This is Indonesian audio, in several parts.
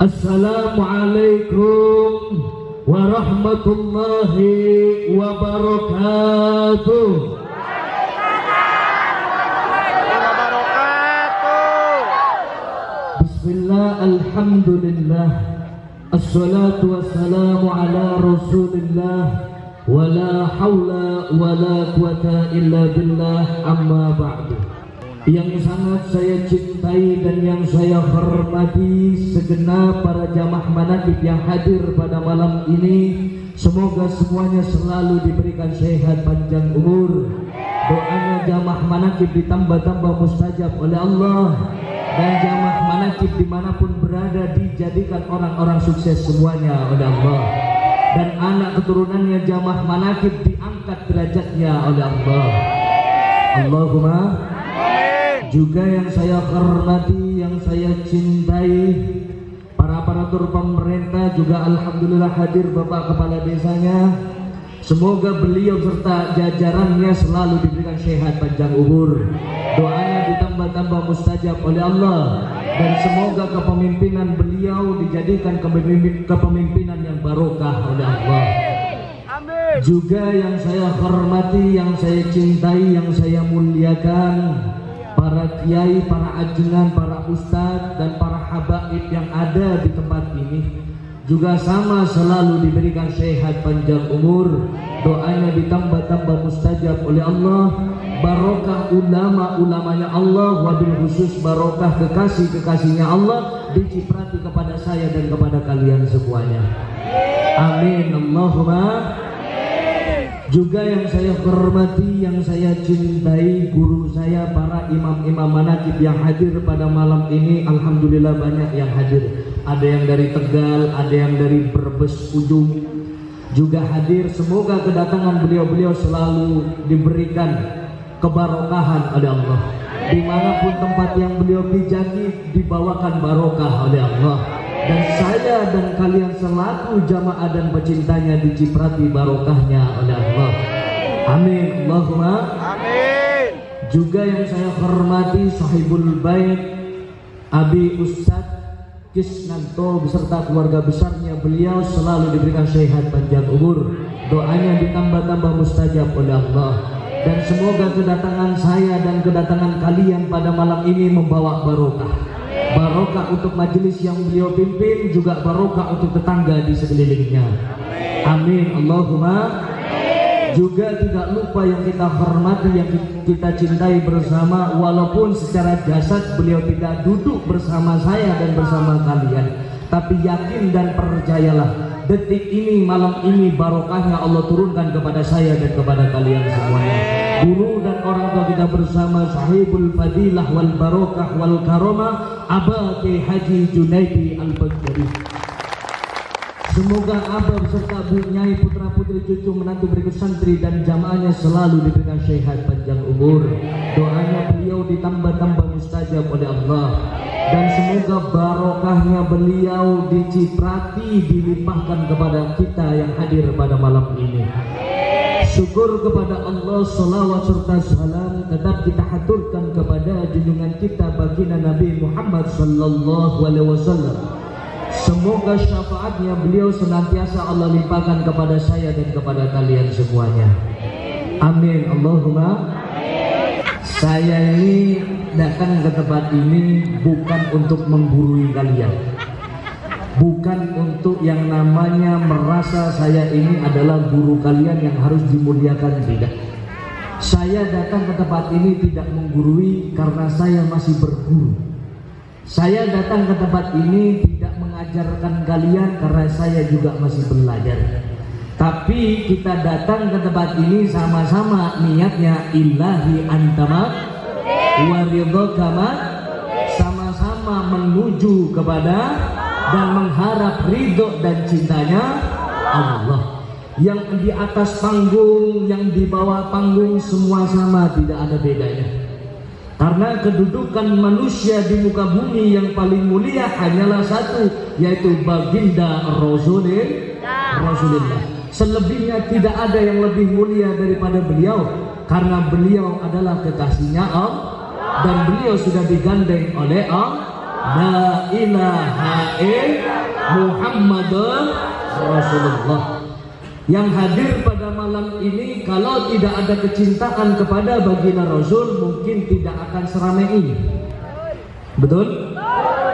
Assalamualaikum warahmatullahi wabarakatuh. Bismillah, alhamdulillah, assalatu wassalamu ala rasulillah, wala hawla wala quwata illa billah, amma ba'du. Yang sangat saya cintai dan yang saya hormati segenap para jamaah manaqib yang hadir pada malam ini, semoga semuanya selalu diberikan sehat panjang umur. Doanya jamaah manaqib ditambah-tambah mustajab oleh Allah, dan jamaah manaqib dimanapun berada dijadikan orang-orang sukses semuanya oleh Allah, dan anak keturunannya jamaah manaqib diangkat derajatnya oleh Allah. Allahumma. Juga yang saya hormati, yang saya cintai, para aparatur pemerintah juga alhamdulillah hadir Bapak Kepala Desanya. Semoga beliau serta jajarannya selalu diberikan sehat panjang umur. Doanya ditambah-tambah mustajab oleh Allah, dan semoga kepemimpinan beliau dijadikan kepemimpinan yang barokah oleh Allah. Juga yang saya hormati, yang saya cintai, yang saya muliakan, para kiai, para ajengan, para ustadz, dan para habaib yang ada di tempat ini juga sama selalu diberikan sehat panjang umur. Doanya ditambah-tambah mustajab oleh Allah. Barokah ulama-ulamanya Allah, wabil khusus barokah kekasih-kekasihnya Allah diciprati kepada saya dan kepada kalian semuanya. Amin Allahumma. Juga yang saya hormati, yang saya cintai, guru saya, para imam-imam manaqib yang hadir pada malam ini, alhamdulillah banyak yang hadir. Ada yang dari Tegal, ada yang dari Brebes ujung juga hadir. Semoga kedatangan beliau-beliau selalu diberikan kebarokahan oleh Allah. Dimanapun tempat yang beliau pijaki dibawakan barokah oleh Allah. Dan saya dan kalian selaku jamaah dan pecintanya diciprati barokahnya oleh Allah. Amin Allahumma. Amin. Juga yang saya hormati sahibul bait Abi Ustadz Kisnanto beserta keluarga besarnya, beliau selalu diberikan sehat panjang umur. Doanya ditambah-tambah mustajab oleh Allah. Dan semoga kedatangan saya dan kedatangan kalian pada malam ini membawa barokah. Barokah untuk majelis yang beliau pimpin, juga barokah untuk tetangga di sekelilingnya. Amin Allahumma. Juga tidak lupa yang kita hormati, yang kita cintai bersama, walaupun secara jasad beliau tidak duduk bersama saya dan bersama kalian, tapi yakin dan percayalah, detik ini, malam ini barokahnya Allah turunkan kepada saya dan kepada kalian semuanya. Guru dan orang tua kita bersama, sahibul fadilah wal barokah wal karomah, Aba Kiai Haji Junaidi Al-Baghdadi. Semoga Abah beserta Bu Nyai, putra putri cucu menantu berikut santri dan jamaahnya selalu diberikan sehat panjang umur. Doanya beliau ditambah-tambah mustajab oleh Allah, dan semoga barokahnya beliau diciprati, dilimpahkan kepada kita yang hadir pada malam ini. Syukur kepada Allah, salawat serta salam tetap kita haturkan kepada junjungan kita baginda Nabi Muhammad sallallahu alaihi wasallam. Semoga syafaatnya beliau senantiasa Allah limpahkan kepada saya dan kepada kalian semuanya. Amin Allahumma. Saya ini datang ke tempat ini bukan untuk menggurui kalian, bukan untuk yang namanya merasa saya ini adalah guru kalian yang harus dimuliakan, tidak. Saya datang ke tempat ini tidak menggurui karena saya masih berguru. Saya datang ke tempat ini tidak mengajarkan kalian karena saya juga masih belajar. Tapi kita datang ke tempat ini sama-sama niatnya ilahi antamat waridhokamat, sama-sama menuju kepada dan mengharap ridho dan cintanya Allah. Yang di atas panggung, yang di bawah panggung, semua sama, tidak ada bedanya. Karena kedudukan manusia di muka bumi yang paling mulia hanyalah satu, yaitu baginda Rasulullah. Selebihnya tidak ada yang lebih mulia daripada beliau, karena beliau adalah kekasihnya Allah dan beliau sudah digandeng oleh Allah La ilaha illallah Muhammadur Rasulullah. Yang hadir pada malam ini kalau tidak ada kecintaan kepada baginda Rasul mungkin tidak akan seramai ini. Betul?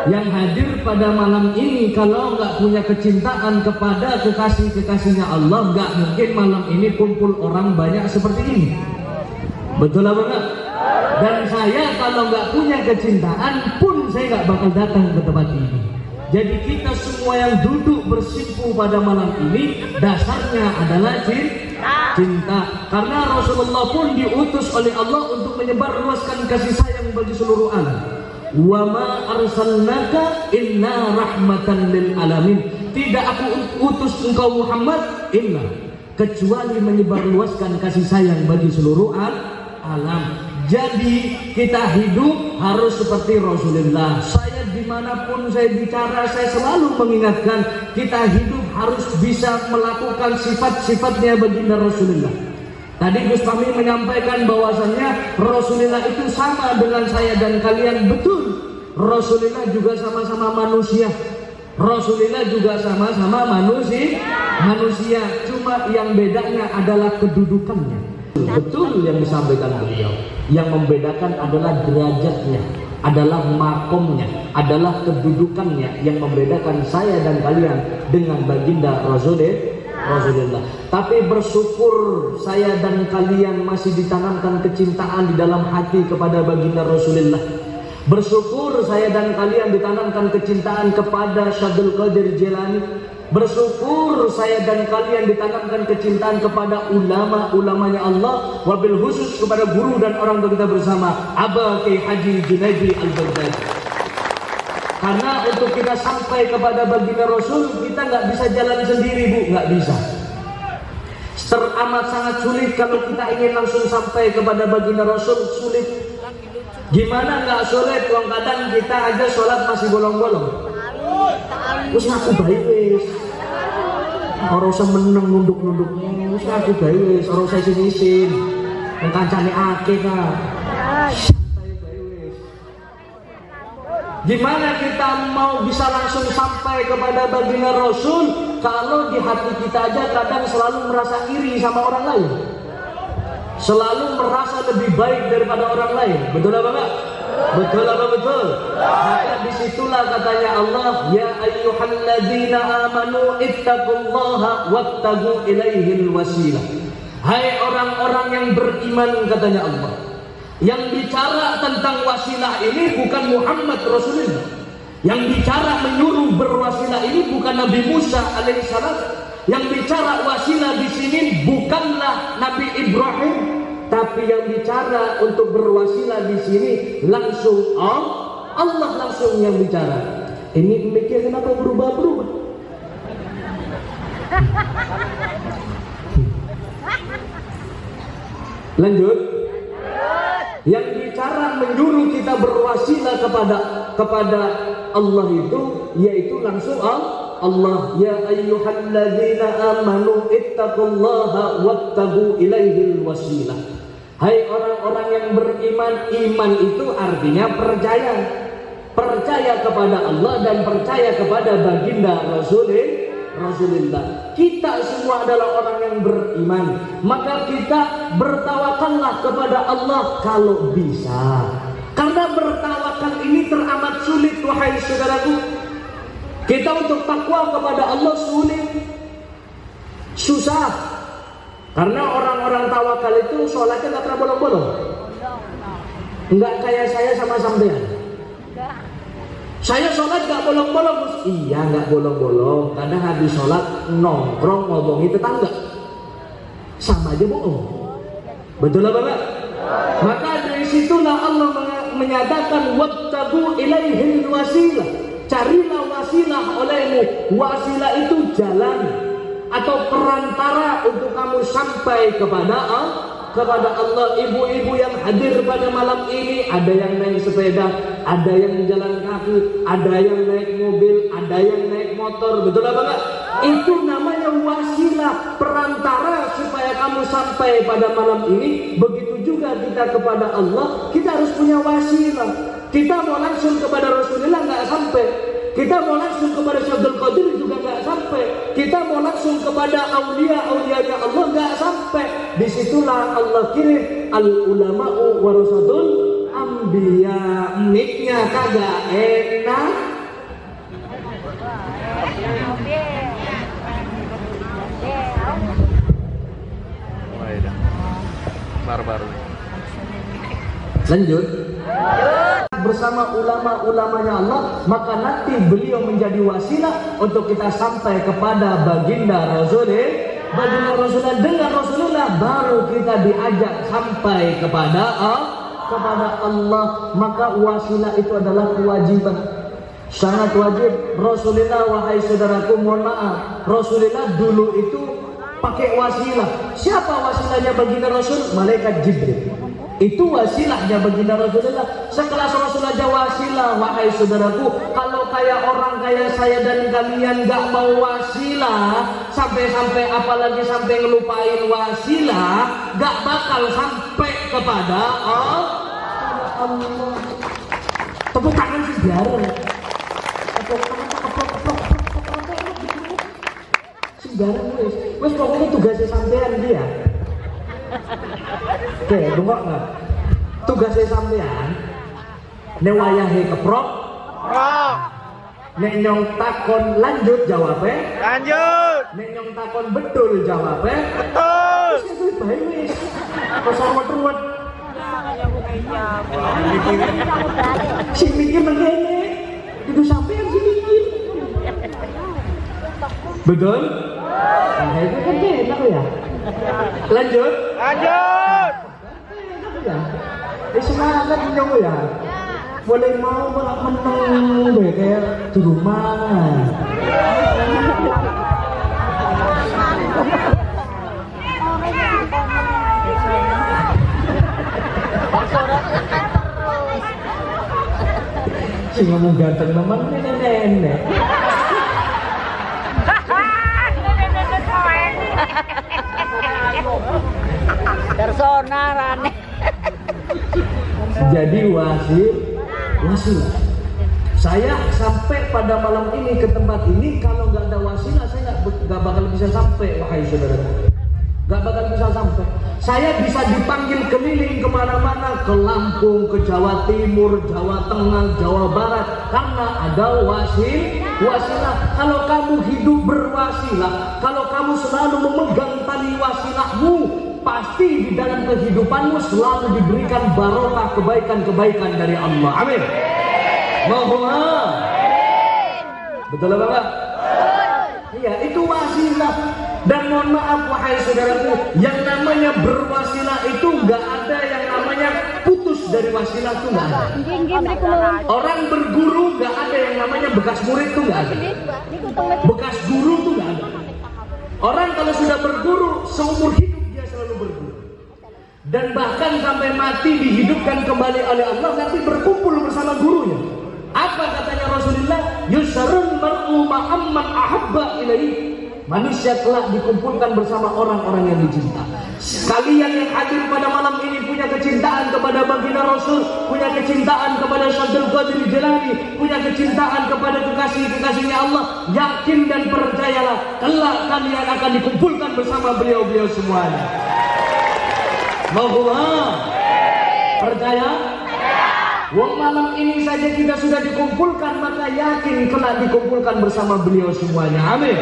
Yang hadir pada malam ini kalau nggak punya kecintaan kepada kekasih-kekasihnya Allah, nggak mungkin malam ini kumpul orang banyak seperti ini. Betul apa enggak? Dan saya kalau nggak punya kecintaan pun saya nggak bakal datang ke tempat ini. Jadi kita semua yang duduk bersimpu pada malam ini dasarnya adalah cinta. Karena Rasulullah pun diutus oleh Allah untuk menyebarluaskan kasih sayang bagi seluruh alam. Wa ma arsalnaka illa rahmatan lil alamin. Tidak aku utus engkau Muhammad illa kecuali menyebarluaskan kasih sayang bagi seluruh alam. Jadi kita hidup harus seperti Rasulullah. Saya dimanapun saya bicara, saya selalu mengingatkan kita hidup harus bisa melakukan sifat-sifatnya baginda Rasulullah. Tadi Gus Fahmi menyampaikan bahwasannya Rasulullah itu sama dengan saya dan kalian. Betul, Rasulullah juga sama-sama manusia. Rasulullah juga sama-sama manusia. Cuma yang bedanya adalah kedudukannya. Betul yang disampaikan beliau. Yang membedakan adalah derajatnya, adalah makomnya, adalah kedudukannya yang membedakan saya dan kalian dengan baginda Rasulullah. Tapi bersyukur saya dan kalian masih ditanamkan kecintaan di dalam hati kepada baginda Rasulullah. Bersyukur saya dan kalian ditanamkan kecintaan kepada Syaikhul Qadir Jilani. Bersyukur saya dan kalian ditanamkan kecintaan kepada ulama-ulamanya Allah, wabil khusus kepada guru dan orang tua kita bersama Aba Kiai Haji Junaidi Al-Baghdadi. Karena untuk kita sampai kepada baginda Rasul kita nggak bisa jalan sendiri, Bu, nggak bisa. Teramat sangat sulit kalau kita ingin langsung sampai kepada baginda Rasul, sulit. Gimana nggak sulit? Kadang kita aja sholat masih bolong-bolong. Wis aku baik wis. Ora usah meneng nunduk-nunduk. Wis aku baik wis, ora usah isin-isin. Wong kancane akeh ta. Santai bae wis. Gimana kita mau bisa langsung sampai kepada baginda Rasul kalau di hati kita aja kadang selalu merasa iri sama orang lain. Selalu merasa lebih baik daripada orang lain. Betul apa enggak? Betul apa betul? Maka disitulah katanya Allah, ya ayyuhalladzina amanu ittaqullaha wattagu ilaihil wasilah. Hai orang-orang yang beriman, katanya Allah, yang bicara tentang wasilah ini bukan Muhammad Rasulullah. Yang bicara menyuruh berwasilah ini bukan Nabi Musa alaihissalam. Yang bicara wasilah di sini bukanlah Nabi Ibrahim, tapi yang bicara untuk berwasilah di sini langsung Allah langsung yang bicara. Ini mikir kenapa berubah-berubah? Lanjut. Yang bicara menyuruh kita berwasilah kepada Allah itu yaitu langsung Allah, ya ayyuhalladzina amanu ittaqullaha wattagu ilaihil wasilah. Hai orang-orang yang beriman, iman itu artinya percaya kepada Allah dan percaya kepada baginda Rasulullah. Kita semua adalah orang yang beriman, maka kita bertawakallah kepada Allah kalau bisa. Karena bertawakal ini teramat sulit, wahai saudaraku. Kita untuk takwa kepada Allah sulit, susah. Karena orang-orang tawakal itu sholatnya nggak pernah bolong-bolong. Nggak kayak saya sama sampean. Saya sholat nggak bolong-bolong. Iya nggak bolong-bolong. Karena habis sholat nongkrong ngomongin tetangga. Sama aja bohong. Betul apa enggak? Maka dari situlah Allah menyatakan wattabu ilaihil wasilah. Carilah wasilah olehmu. Wasilah itu jalan atau perantara untuk kamu sampai kepada Allah. Ibu-ibu yang hadir pada malam ini, ada yang naik sepeda, ada yang jalan kaki, ada yang naik mobil, ada yang naik motor. Betul apa enggak? Itu namanya wasilah, perantara supaya kamu sampai pada malam ini. Begitu juga kita kepada Allah, kita harus punya wasilah. Kita mau langsung kepada Rasulullah nggak sampai. Kita mau langsung kepada Syaikhul Qadir juga nggak sampai. Kita mau langsung kepada aulia-aulianya Allah nggak sampai. Disitulah Allah kirim al ulama'u warasatul anbiya. Miknya kagak enak. Baru-baru. Lanjut. Bersama ulama-ulamanya Allah, maka nanti beliau menjadi wasilah untuk kita sampai kepada baginda Rasulullah. Dengan Rasulullah baru kita diajak sampai kepada Allah. Maka wasilah itu adalah kewajiban, sangat wajib. Rasulullah, wahai saudaraku, mohon maaf, Rasulullah dulu itu pakai wasilah. Siapa wasilahnya baginda Rasul? Malaikat Jibril. Itu wasilahnya baginda Rasulullah. Sekelas Rasul aja wasilah, wahai saudaraku. Kalau kayak orang kayak saya dan kalian gak mau wasilah, sampai-sampai apalagi sampai ngelupain wasilah, gak bakal sampai kepada Allah. Tepuk tangan sih biaran. Tepuk tangan, sembarang wes pokoknya tugasnya sampean dia. Oke, bengok nggak? Tugasnya sampean, ne wayahe keprok, nek nyong takon lanjut jawabnya, Lanjut. nek nyong takon betul jawabnya, Betul. itu baik wes. Kosong ruwet. Si mikir begini, itu sampean si mikir. Betul? Nah itu kan enak ya. Lanjut. Lanjut. Ya. Semangat nyong ya. Boleh mau malah menang deh kayak di rumah. Si ngomong ganteng teman nenek. Persona rane. Jadi wasilah. Saya sampai pada malam ini ke tempat ini, kalau nggak ada wasilah saya nggak bakal bisa sampai, wahai saudara. Nggak bakal bisa sampai. Saya bisa dipanggil keliling kemana-mana, ke Lampung, ke Jawa Timur, Jawa Tengah, Jawa Barat, karena ada wasilah. Kalau kamu hidup berwasilah, kalau kamu selalu memegang tali wasilahmu, pasti di dalam kehidupanmu selalu diberikan barokah, kebaikan-kebaikan dari Allah. Amin. Mohon. Betul apa Pak? Iya, itu wasilah. Dan mohon maaf wahai saudaraku, yang namanya berwasilah itu nggak ada yang namanya putus dari wasilah, itu nggak ada. Orang berguru nggak ada yang namanya bekas murid, itu nggak ada. Bekas guru itu nggak ada. Orang kalau sudah berguru seumur hidup dia selalu berguru. Dan bahkan sampai mati dihidupkan kembali oleh Allah, nanti berkumpul bersama gurunya. Apa katanya Rasulullah? Yusarun mar'u ma'amman ahabba ilaihi. Manusia telah dikumpulkan bersama orang-orang yang dicinta. Kalian yang hadir pada malam ini punya kecintaan kepada baginda Rasul, punya kecintaan kepada Syaikhul Qadir Jilani, punya kecintaan kepada kekasih-kekasihnya Allah. Yakin dan percayalah, kelak kalian akan dikumpulkan bersama beliau-beliau semuanya. Mohon percaya? Wong malam ini saja kita sudah dikumpulkan, maka yakin kelak dikumpulkan bersama beliau semuanya. Amin.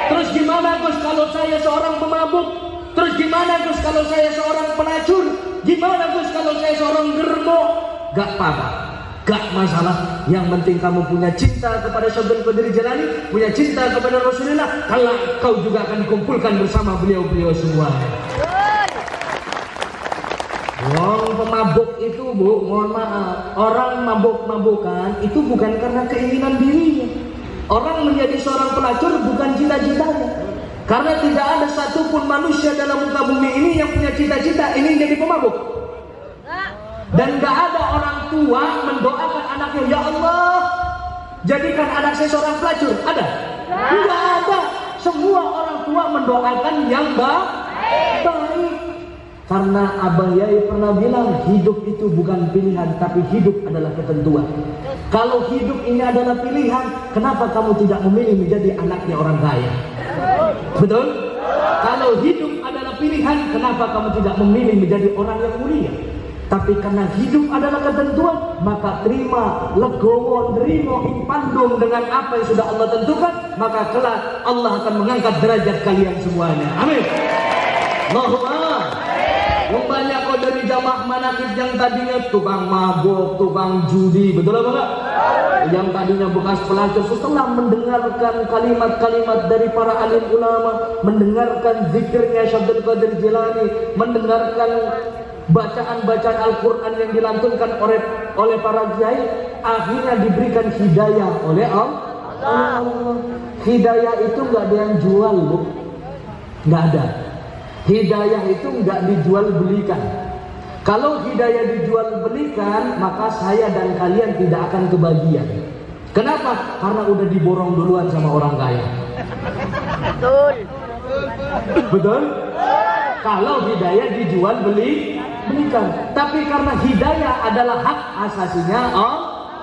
Terus gimana Gus kalau saya seorang pemabuk? Terus gimana Gus kalau saya seorang pelacur? Gimana Gus kalau saya seorang germo? Gak apa-apa, gak masalah. Yang penting kamu punya cinta kepada Syaikhul Qadir Jilani, punya cinta kepada Rasulullah, kalau kau juga akan dikumpulkan bersama beliau-beliau semua. Wong pemabuk itu Bu, mohon maaf, orang mabuk-mabukan itu bukan karena keinginan dirinya. Orang menjadi seorang pelacur bukan cita-citanya. Karena tidak ada satupun manusia dalam muka bumi ini yang punya cita-cita ingin jadi pemabuk. Dan gak ada orang tua mendoakan anaknya, ya Allah jadikan anak saya seorang pelacur. Ada? Tidak ada. Semua orang tua mendoakan yang baik. Karena Abah Yai pernah bilang hidup itu bukan pilihan, tapi hidup adalah ketentuan. Kalau hidup ini adalah pilihan, kenapa kamu tidak memilih menjadi anaknya orang kaya? Betul? Kalau hidup adalah pilihan, kenapa kamu tidak memilih menjadi orang yang mulia? Tapi karena hidup adalah ketentuan, maka terima, legowo, nerimo, impandung dengan apa yang sudah Allah tentukan, maka kelak Allah akan mengangkat derajat kalian semuanya. Amin. Allahumma. Banyak kok dari jamaah manakib yang tadinya tukang mabuk, tukang judi, betul apa enggak? Yang tadinya bekas pelacur, setelah mendengarkan kalimat-kalimat dari para alim ulama, mendengarkan zikirnya Syabdul Qadir Jilani, mendengarkan bacaan-bacaan Al-Quran yang dilantunkan oleh para kiai, akhirnya diberikan hidayah oleh Allah. Hidayah itu nggak ada yang jual, Bu. Nggak ada. Hidayah itu nggak dijual belikan. Kalau hidayah dijual belikan, maka saya dan kalian tidak akan kebagian. Kenapa? Karena udah diborong duluan sama orang kaya. Betul. Betul? Kalau hidayah dijual belikan. Tapi karena hidayah adalah hak asasinya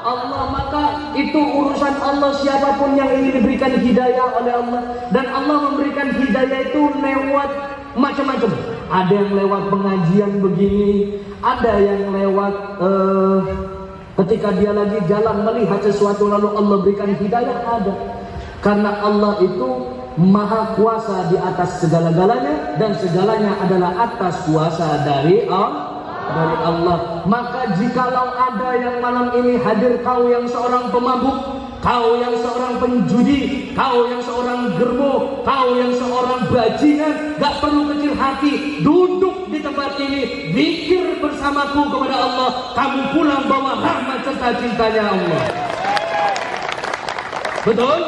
Allah, maka itu urusan Allah. Siapapun yang ingin diberikan hidayah oleh Allah, dan Allah memberikan hidayah itu lewat macam-macam. Ada yang lewat pengajian begini, ada yang lewat ketika dia lagi jalan melihat sesuatu lalu Allah berikan hidayah, ada. Karena Allah itu maha kuasa di atas segala-galanya, dan segalanya adalah atas kuasa dari Allah. Maka jikalau ada yang malam ini hadir, kau yang seorang pemabuk, kau yang seorang penjudi, kau yang seorang germo, kau yang seorang bajingan, gak perlu kecil hati, duduk di tempat ini, zikir bersamaku kepada Allah, kamu pulang bawa rahmat serta cintanya Allah. Betul?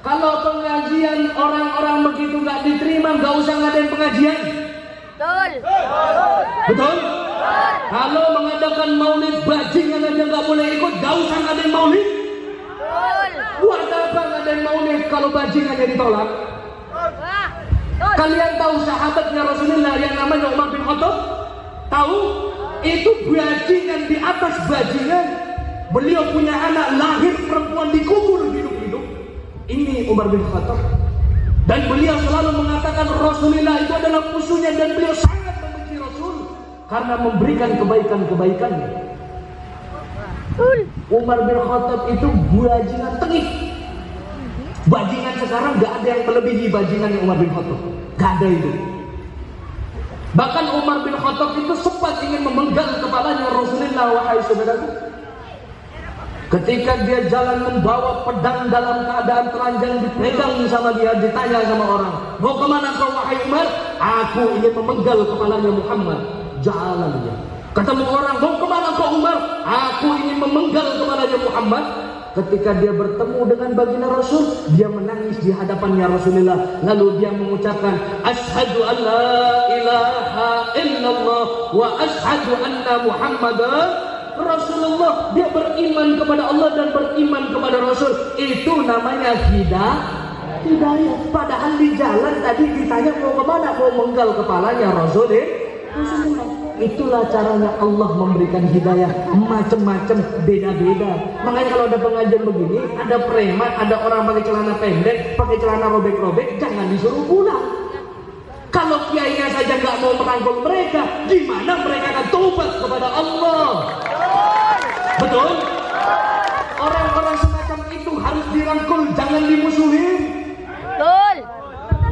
Kalau pengajian orang-orang begitu gak diterima, gak usah ngadain pengajian. Betul. Betul? Kalau mengadakan maulid bajingan aja gak boleh ikut, gak usah ngadain maulid. Buat apa ngadain maulid kalau bajingannya ditolak? Kalian tahu sahabatnya Rasulullah yang namanya Umar bin Khattab? Tahu? Itu bajingan di atas bajingan. Beliau punya anak lahir perempuan dikubur hidup-hidup. Ini Umar bin Khattab. Dan beliau selalu mengatakan Rasulullah itu adalah musuhnya, dan beliau sangat membenci Rasul karena memberikan kebaikan-kebaikannya. Umar bin Khattab itu bajingan tengik. Bajingan sekarang gak ada yang melebihi bajingan Umar bin Khattab. Gak ada itu. Bahkan Umar bin Khattab itu sempat ingin memenggal kepalanya Rasulullah, wahai saudaraku. Ketika dia jalan membawa pedang dalam keadaan telanjang, dipegang sama dia, ditanya sama orang, mau kemana kau wahai Umar? Aku ingin memenggal kepalanya Muhammad. Jalan dia. Ketemu orang, mau kemana kau Umar? Aku ingin memenggal kepalanya Muhammad. Ketika dia bertemu dengan baginda Rasul, dia menangis di hadapannya Rasulullah. Lalu dia mengucapkan, Ashhadu an la ilaha illallah wa ashhadu anna Muhammadan Rasulullah. Dia beriman kepada Allah dan beriman kepada Rasul. Itu namanya hidayah. Padahal di jalan tadi ditanya mau kemana, mau menggal kepalanya Rasulullah. Itulah caranya Allah memberikan hidayah, macam-macam, beda-beda. Makanya kalau ada pengajian begini, ada preman, ada orang pakai celana pendek, pakai celana robek-robek, jangan disuruh pulang. Kalau kiainya saja nggak mau merangkul mereka, gimana mereka akan tobat kepada Allah? Betul? Orang-orang semacam itu harus dirangkul, jangan dimusuhin. Betul.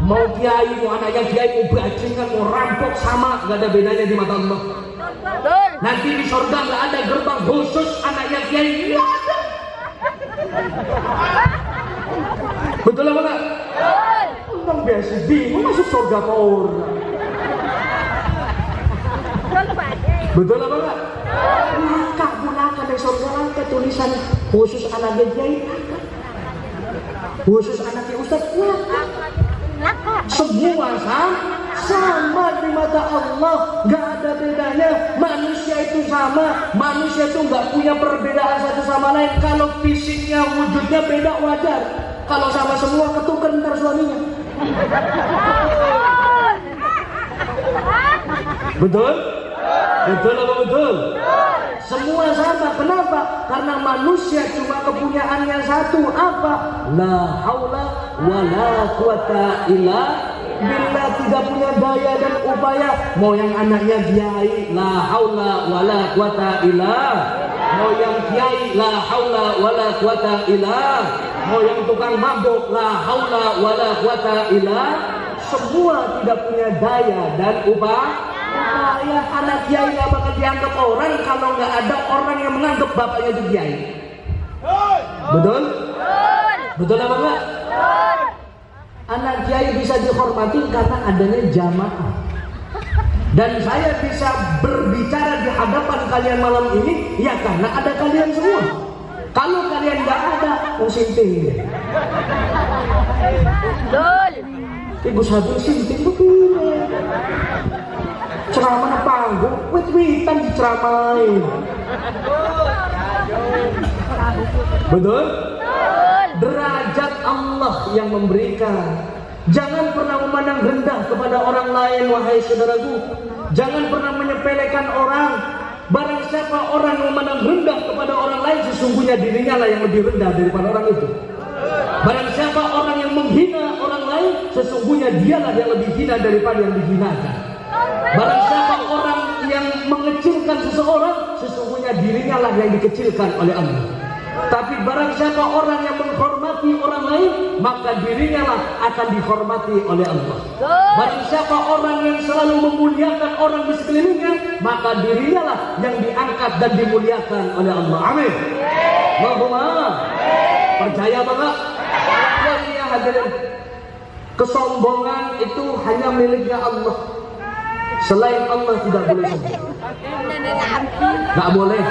Mau kiai, mau anaknya kiai, mau bajingan, mau rampok, sama, nggak ada bedanya di mata Allah. Betul. Nanti di surga nggak ada gerbang khusus anaknya kiai, nggak ada. Betul apa nggak? Betul. Orang biasa bingung masuk surga ke orang. Betul apa nggak? Langkah gunakan dari surga, langkah tulisan khusus anaknya kiai, khusus anaknya ustaz, semua sama di mata Allah, nggak ada bedanya. Manusia itu sama, manusia itu nggak punya perbedaan satu sama lain. Kalau fisiknya, wujudnya beda wajar. Kalau sama semua ketuker ntar suaminya. Betul? Betul apa betul? Semua sama. Kenapa? Karena manusia cuma kepunyaannya satu. Apa? La haula wa la quwata illa billah. Tidak punya daya dan upaya. Mau yang anaknya kiai, la haula wa la quwata illa. Mau yang kiai, la haula wa la quwata illa. Mau yang tukang mabuk, la haula wa la quwata illa. Semua tidak punya daya dan upaya. Anak kiai nggak bakal dianggap orang kalau nggak ada orang yang menganggap bapaknya itu kiai. Betul? Betul apa enggak? Anak kiai bisa dihormati karena adanya jamaah. Dan saya bisa berbicara di hadapan kalian malam ini ya karena ada kalian semua. Kalau kalian nggak ada, sinting. Betul. Ibu satu sinting begini. Ceramah panggung, wit-witan diceramain. Betul? Derajat Allah yang memberikan. Jangan pernah memandang rendah kepada orang lain, wahai saudaraku. Jangan pernah menyepelekan orang. Barang siapa orang yang memandang rendah kepada orang lain, sesungguhnya dirinya lah yang lebih rendah daripada orang itu. Barang siapa orang yang menghina orang lain, sesungguhnya dialah yang lebih hina daripada yang dihinakan. Barang siapa orang yang mengecilkan seseorang, sesungguhnya dirinya lah yang dikecilkan oleh Allah. Tapi barang siapa orang yang menghormati orang lain, maka dirinya lah akan dihormati oleh Allah. Barang siapa orang yang selalu memuliakan orang di sekelilingnya, maka dirinya lah yang diangkat dan dimuliakan oleh Allah. Amin. Allahumma. Percaya banget? Ya hadirin. Kesombongan itu hanya miliknya Allah. Selain Allah tidak boleh sombong. Nggak boleh.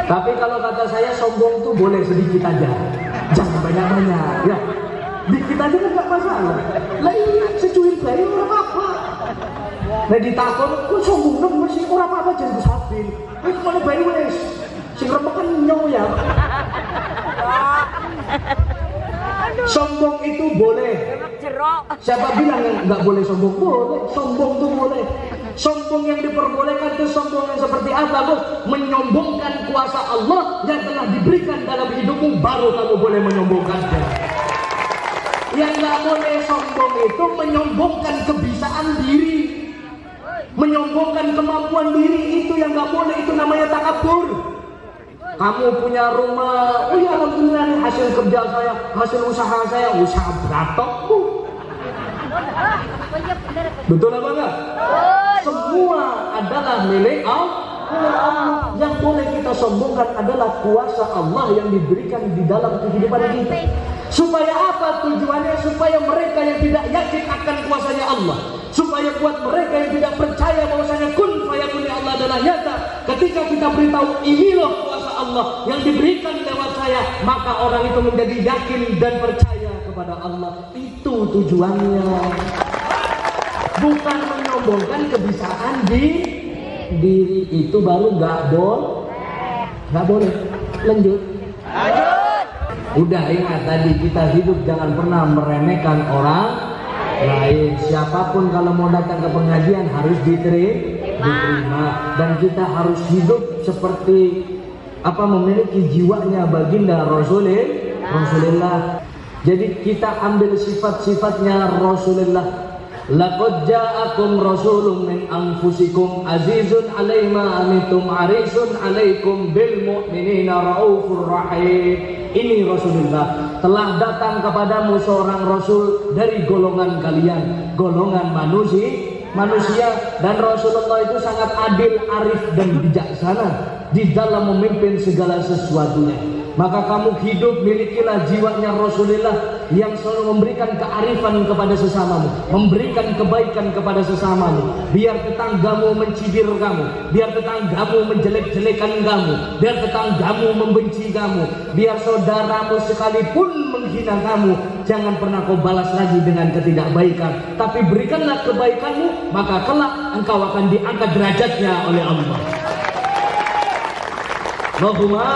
Tapi kalau kata saya sombong tuh boleh sedikit aja. Jangan banyak-banyak. Ya, dikit aja kan nggak masalah. Lah iya, secuil bayi orang apa? Nah ditakon, kok sombong dong masih orang apa jadi besatin. Kemana bayi wes? Sing remekan nyong ya. Sombong itu boleh. Siapa bilang nggak boleh sombong? Boleh. Sombong tuh boleh. Sombong yang diperbolehkan itu sombong yang seperti apa, Bos? Menyombongkan kuasa Allah yang telah diberikan dalam hidupmu, baru kamu boleh menyombongkannya. Yang nggak boleh sombong itu menyombongkan kebisaan diri, menyombongkan kemampuan diri, itu yang nggak boleh. Itu namanya takabur. Kamu punya rumah, oh ya alhamdulillah nih hasil kerja saya, hasil usaha saya, usaha beratokku. Betul apa enggak? Semua adalah milik Allah. Yang boleh kita sombongkan adalah kuasa Allah yang diberikan di dalam kehidupan kita. Supaya apa tujuannya? Supaya mereka yang tidak yakin akan kuasanya Allah, supaya buat mereka yang tidak percaya bahwasanya kun fayakun Allah adalah nyata, ketika kita beritahu inilah kuasa Allah yang diberikan lewat saya, maka orang itu menjadi yakin dan percaya kepada Allah. Itu tujuannya. Bukan menyombongkan kebisaan di diri, itu baru nggak boleh. Lanjut. Udah ingat tadi, kita hidup jangan pernah meremehkan orang lain. Siapapun kalau mau datang ke pengajian harus diterima, dan kita harus hidup seperti memiliki jiwanya baginda Rasulullah. Jadi kita ambil sifat-sifatnya Rasulullah. Laqad ja'akum rasulun min anfusikum azizun 'alaihi ma anittum harisun 'alaikum bil mu'minina raufur rahim. Ini Rasulullah. Telah datang kepadamu seorang rasul dari golongan kalian, golongan manusia, dan Rasulullah itu sangat adil, arif dan bijaksana di dalam memimpin segala sesuatunya. Maka kamu hidup milikilah jiwanya Rasulullah yang selalu memberikan kearifan kepada sesamamu, memberikan kebaikan kepada sesamamu. Biar tetanggamu mencibir kamu, biar tetanggamu menjelek-jelekan kamu, biar tetanggamu membenci kamu, biar saudaramu sekalipun menghina kamu, jangan pernah kau balas lagi dengan ketidakbaikan, tapi berikanlah kebaikanmu, maka kelak engkau akan diangkat derajatnya oleh Allah. Allahumma.